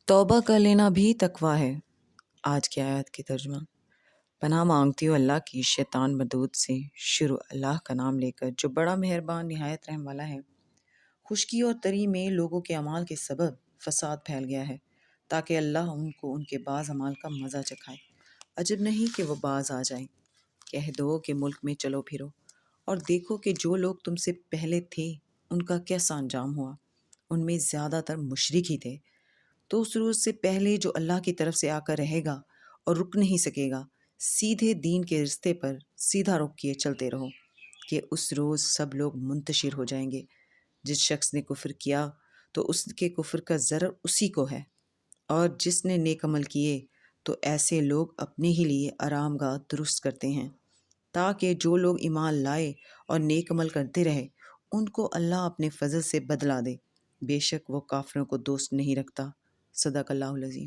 توبہ کر لینا بھی تقویٰ ہے۔ آج کی آیت کی ترجمہ۔ پناہ مانگتی ہوں اللہ کی شیطان مردود سے۔ شروع اللہ کا نام لے کر جو بڑا مہربان نہایت رحم والا ہے۔ خشکی اور تری میں لوگوں کے اعمال کے سبب فساد پھیل گیا ہے تاکہ اللہ ان کو ان کے بعض اعمال کا مزہ چکھائے۔ عجب نہیں کہ وہ باز آ جائیں۔ کہہ دو کہ ملک میں چلو پھرو اور دیکھو کہ جو لوگ تم سے پہلے تھے ان کا کیسا انجام ہوا۔ ان میں زیادہ تر مشرک ہی تھے۔ تو اس روز سے پہلے جو اللہ کی طرف سے آ کر رہے گا اور رک نہیں سکے گا، سیدھے دین کے رستے پر سیدھا رخ کیے چلتے رہو کہ اس روز سب لوگ منتشر ہو جائیں گے۔ جس شخص نے کفر کیا تو اس کے کفر کا ضرر اسی کو ہے، اور جس نے نیک عمل کیے تو ایسے لوگ اپنے ہی لیے آرام گاہ درست کرتے ہیں، تاکہ جو لوگ ایمان لائے اور نیک عمل کرتے رہے ان کو اللہ اپنے فضل سے بدلہ دے۔ بے شک وہ کافروں کو دوست نہیں رکھتا۔ صدق اللہ العظیم۔